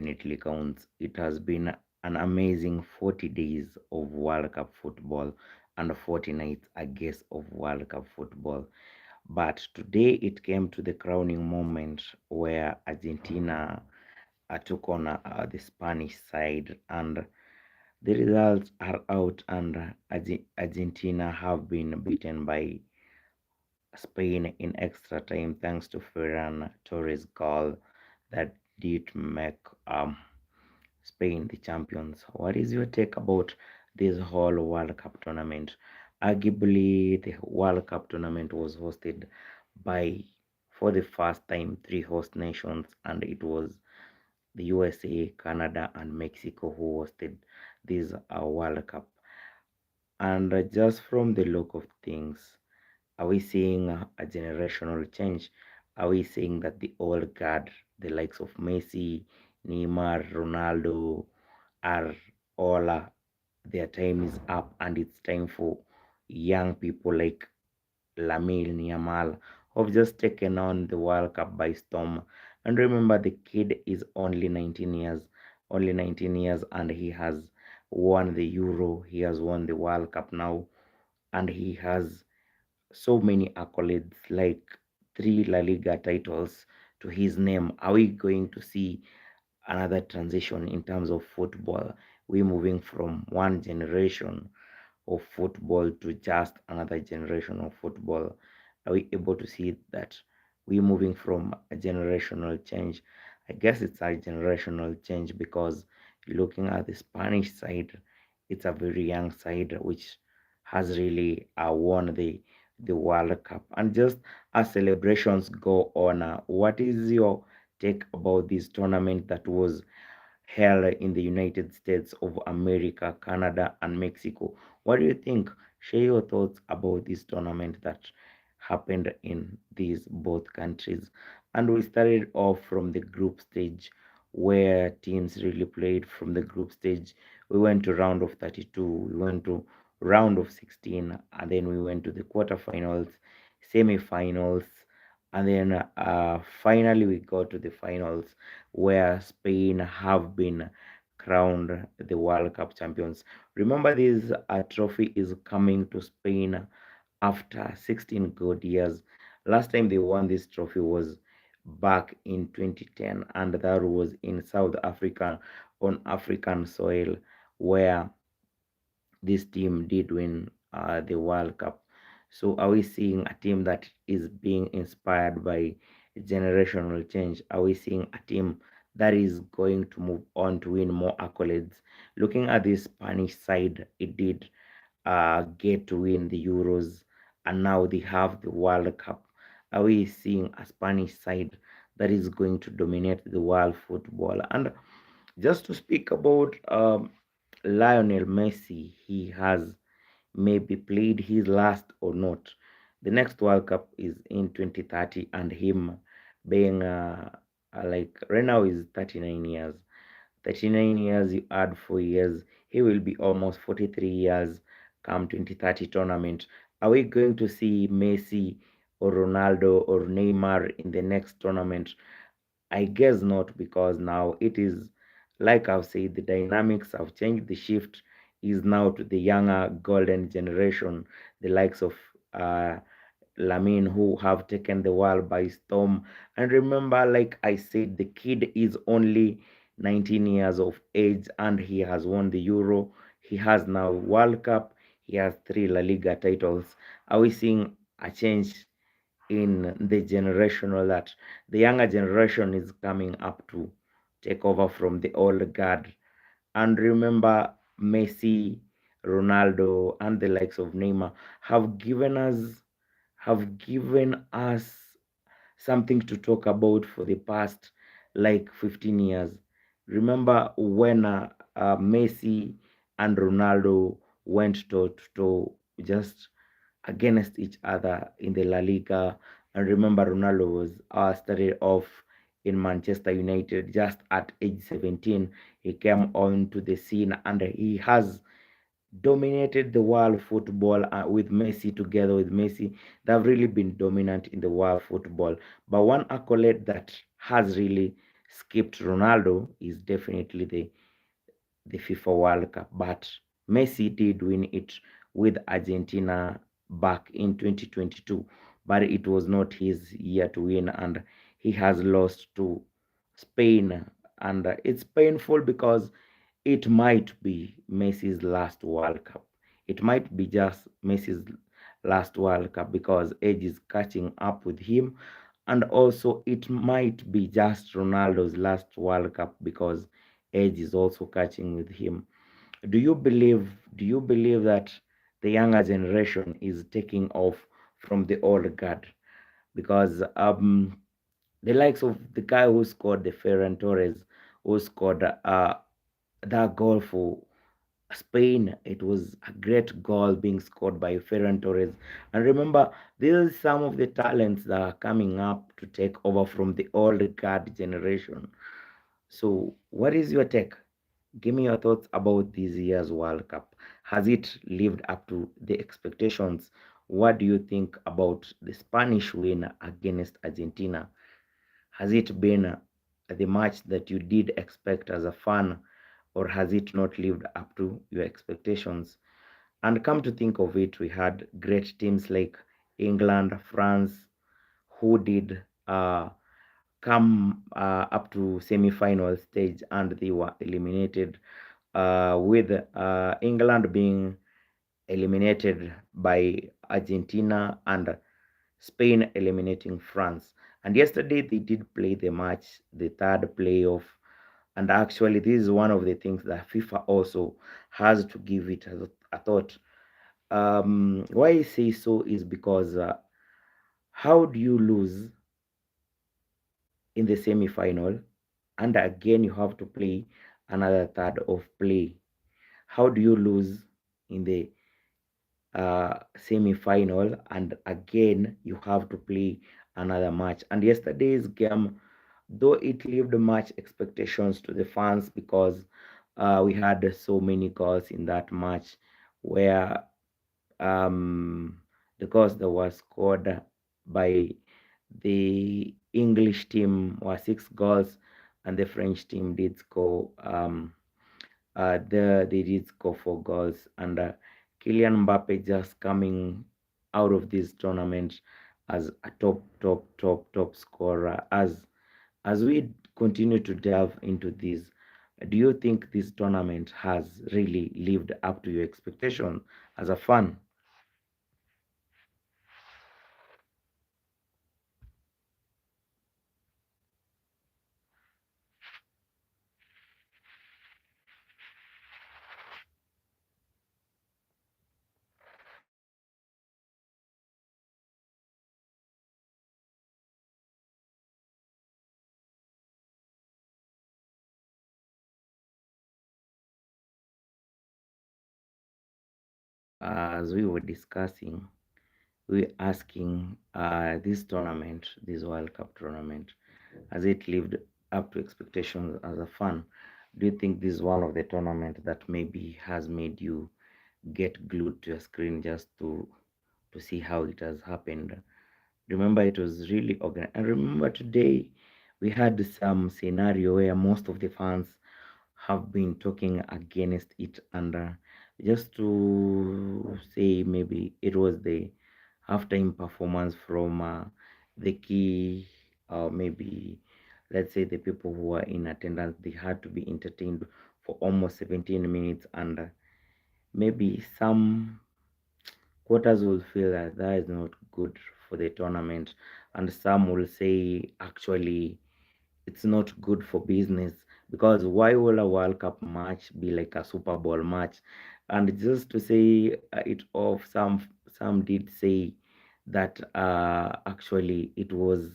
definitely counts. It has been an amazing 40 days of World Cup football and 40 nights, I guess, of World Cup football. But today it came to the crowning moment where Argentina took on the Spanish side, and the results are out, and Argentina have been beaten by Spain in extra time thanks to Ferran Torres' goal that did make Spain the champions. What is your take about this whole World Cup tournament? Arguably, the World Cup tournament was hosted by, for the first time, three host nations, and it was the USA, Canada, and Mexico who hosted this World Cup. And just from the look of things, are we seeing a generational change? Are we seeing that the old guard, the likes of Messi, Neymar, Ronaldo, are all their time is up, and it's time for young people like Lamil Yamal who have just taken on the World Cup by storm? And remember, the kid is only 19 years, and he has won the Euro, he has won the World Cup now, and he has so many accolades like three La Liga titles to his name. Are we going to see another transition in terms of football? We moving from one generation of football to just another generation of football. Are we able to see that we moving from a generational change? I guess it's a generational change because looking at the Spanish side, it's a very young side which has really won the World Cup. And just as celebrations go on, what is your take about this tournament that was held in the United States of America, Canada, and Mexico? What do you think? Share your thoughts about this tournament that happened in these both countries. And we started off from the group stage where teams really played from the group stage. We went to round of 32, we went to round of 16, and then we went to the quarterfinals, semi-finals, and then finally we got to the finals where Spain have been crowned the World Cup champions. Remember, this trophy is coming to Spain after 16 good years. Last time they won this trophy was back in 2010, and that was in South Africa on African soil, where this team did win the World Cup. So, are we seeing a team that is being inspired by generational change? Are we seeing a team that is going to move on to win more accolades? Looking at the Spanish side, it did get to win the Euros, and now they have the World Cup. Are we seeing a Spanish side that is going to dominate the world football? And just to speak about Lionel Messi, he has maybe played his last or not. The next World Cup is in 2030, and him being like right now is 39 years. 39 years, you add 4 years, he will be almost 43 years come 2030 tournament. Are we going to see Messi or Ronaldo or Neymar in the next tournament? I guess not, because now it is, like I've said, the dynamics have changed. The shift is now to the younger golden generation, the likes of Lamine, who have taken the world by storm. And remember, like I said, the kid is only 19 years of age, and he has won the Euro. He has now World Cup. He has three La Liga titles. Are we seeing a change in the generational that the younger generation is coming up to take over from the old guard? And remember, Messi, Ronaldo, and the likes of Neymar have given us something to talk about for the past like 15 years. Remember when Messi and Ronaldo went toe to toe just against each other in the La Liga? And remember, Ronaldo was started off in Manchester United just at age 17. He came onto the scene, and he has dominated the world football with Messi. Together with Messi, they've really been dominant in the world football. But one accolade that has really skipped Ronaldo is definitely the FIFA World Cup, but Messi did win it with Argentina back in 2022, but it was not his year to win, and he has lost to Spain, and it's painful because it might be Messi's last World Cup. It might be just Messi's last World Cup because age is catching up with him, and also it might be just Ronaldo's last World Cup because age is also catching with him. Do you believe that the younger generation is taking off from the old guard? Because the likes of the guy who scored the Ferran Torres, who scored that goal for Spain. It was a great goal being scored by Ferran Torres. And remember, these are some of the talents that are coming up to take over from the old guard generation. So, what is your take? Give me your thoughts about this year's World Cup. Has it lived up to the expectations? What do you think about the Spanish win against Argentina? Has it been the match that you did expect as a fan, or has it not lived up to your expectations? And come to think of it, we had great teams like England, France, who did come up to semi-final stage and they were eliminated, with England being eliminated by Argentina and Spain eliminating France. And yesterday they did play the match, the third playoff. And actually, this is one of the things that FIFA also has to give it a thought. Why I say so is because how do you lose in the semi final and again you have to play another third of play? How do you lose in the semi-final and again you have to play another match? And yesterday's game, though it lived much expectations to the fans because we had so many goals in that match, where um, the goals that were scored by the English team were 6 goals, and the French team did score they did score 4 goals, and Kylian Mbappe just coming out of this tournament as a top scorer. As we continue to delve into this, do you think this tournament has really lived up to your expectation as a fan? As we were discussing, we were asking this tournament, this World Cup tournament, has it lived up to expectations as a fan? Do you think this is one of the tournament that maybe has made you get glued to a screen just to see how it has happened? Remember, it was really organized. And remember, today we had some scenario where most of the fans have been talking against it, and just to say, maybe it was the halftime performance from the key, maybe let's say the people who were in attendance, they had to be entertained for almost 17 minutes, and maybe some quarters will feel that that is not good for the tournament, and some will say actually it's not good for business, because why will a World Cup match be like a Super Bowl match? And just to say it off, some did say that actually it was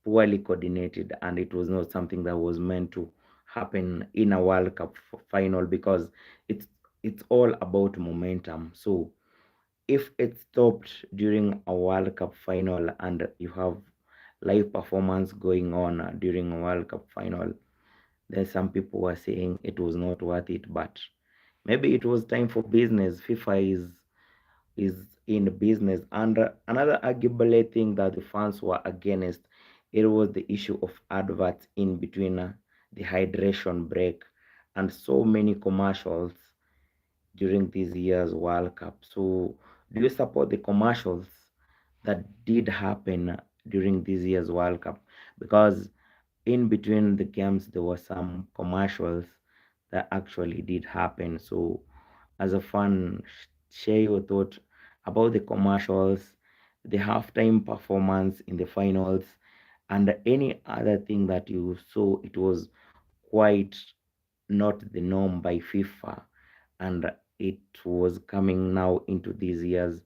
poorly coordinated and it was not something that was meant to happen in a World Cup final, because it's it's all about momentum. So if it stopped during a World Cup final and you have live performance going on during a World Cup final, then some people were saying it was not worth it. But maybe it was time for business. FIFA is in business, and another arguable thing that the fans were against It was the issue of adverts in between the hydration break and so many commercials during this year's World Cup. So, do you support the commercials that did happen during this year's World Cup? Because in between the games, there were some commercials that actually did happen. So, as a fan, share your thought about the commercials, the halftime performance in the finals, and any other thing that you saw. It was quite not the norm by FIFA, and it was coming now into this year's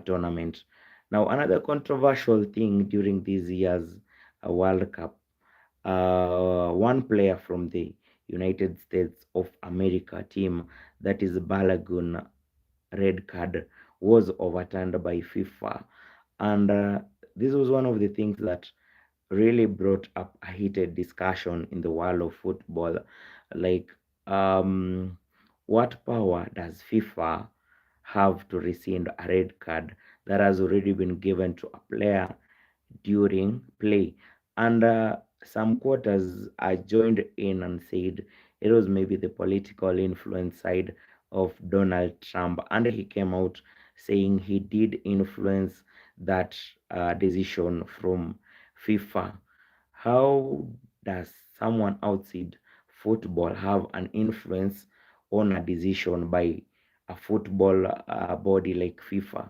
tournament. Now, another controversial thing during this year's World Cup, one player from the United States of America team, that is Balagun, red card was overturned by FIFA, and this was one of the things that really brought up a heated discussion in the world of football. Like, um, what power does FIFA have to rescind a red card that has already been given to a player during play? And some quarters I joined in and said it was maybe the political influence side of Donald Trump, and he came out saying he did influence that decision from FIFA. How does someone outside football have an influence on a decision by a football body like FIFA?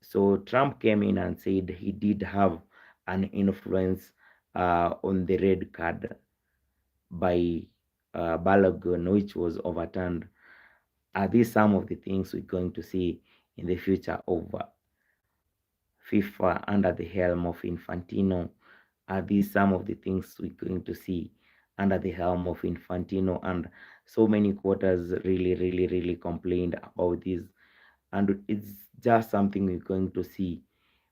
So Trump came in and said he did have an influence on the red card by Balogun, which was overturned. Are these some of the things we're going to see in the future of FIFA under the helm of Infantino? Are these some of the things we're going to see under the helm of Infantino? And so many quarters really complained about this, and it's just something we're going to see.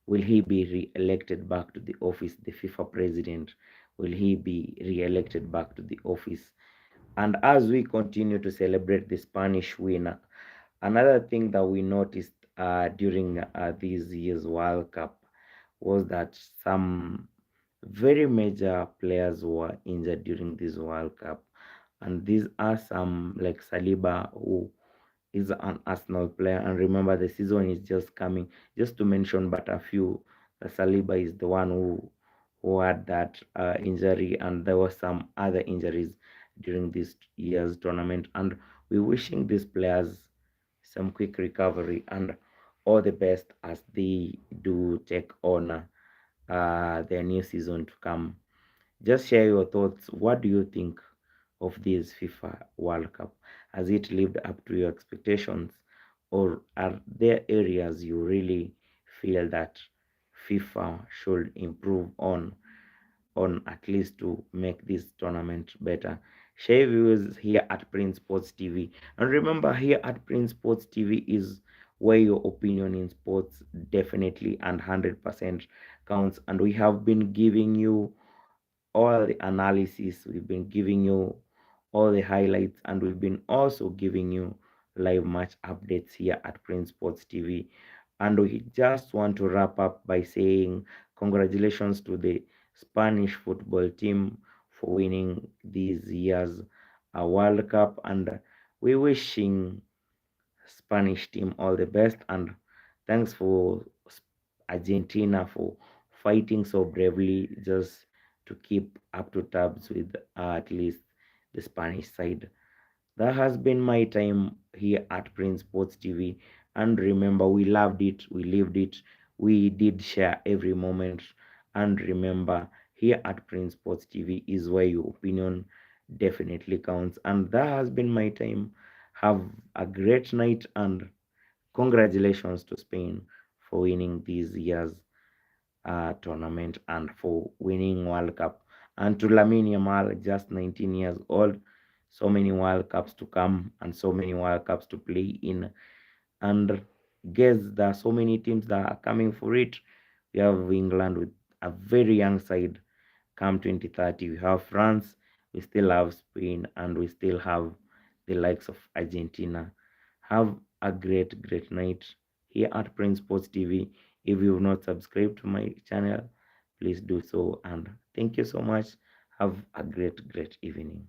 Will he be re-elected back to the office, the FIFA president? Will he be re-elected back to the office? And as we continue to celebrate the Spanish winner, another thing that we noticed during this year's World Cup was that some very major players were injured during this World Cup. And these are some like Saliba, who is an Arsenal player. And remember, the season is just coming. Just to mention but a few, Saliba is the one who had that injury, and there were some other injuries during this year's tournament. And we're wishing these players some quick recovery and all the best as they do take on their new season to come. Just share your thoughts. What do you think of this FIFA World Cup? Has it lived up to your expectations, or are there areas you really feel that FIFA should improve on at least to make this tournament better? Share views here at Prince Sports TV. And remember, here at Prince Sports TV is where your opinion in sports definitely and 100% counts. And we have been giving you all the analysis, we've been giving you all the highlights, and we've been also giving you live match updates here at Prince Sports TV. And we just want to wrap up by saying congratulations to the Spanish football team for winning this year's World Cup, and we wishing Spanish team all the best, and thanks for Argentina for fighting so bravely just to keep up to tabs with at least the Spanish side. That has been my time here at Prince Sports TV. And remember, we loved it, we lived it, we did share every moment. And remember, here at Prince Sports TV is where your opinion definitely counts. And that has been my time. Have a great night, and congratulations to Spain for winning this year's tournament and for winning World Cup. And to Lamine Yamal, just 19 years old, so many World Cups to come and so many World Cups to play in. And guess there are so many teams that are coming for it. We have England with a very young side come 2030. We have France, we still have Spain, and we still have the likes of Argentina. Have a great night here at Prince Sports TV. If you've not subscribed to my channel, please do so. And thank you so much. Have a great evening.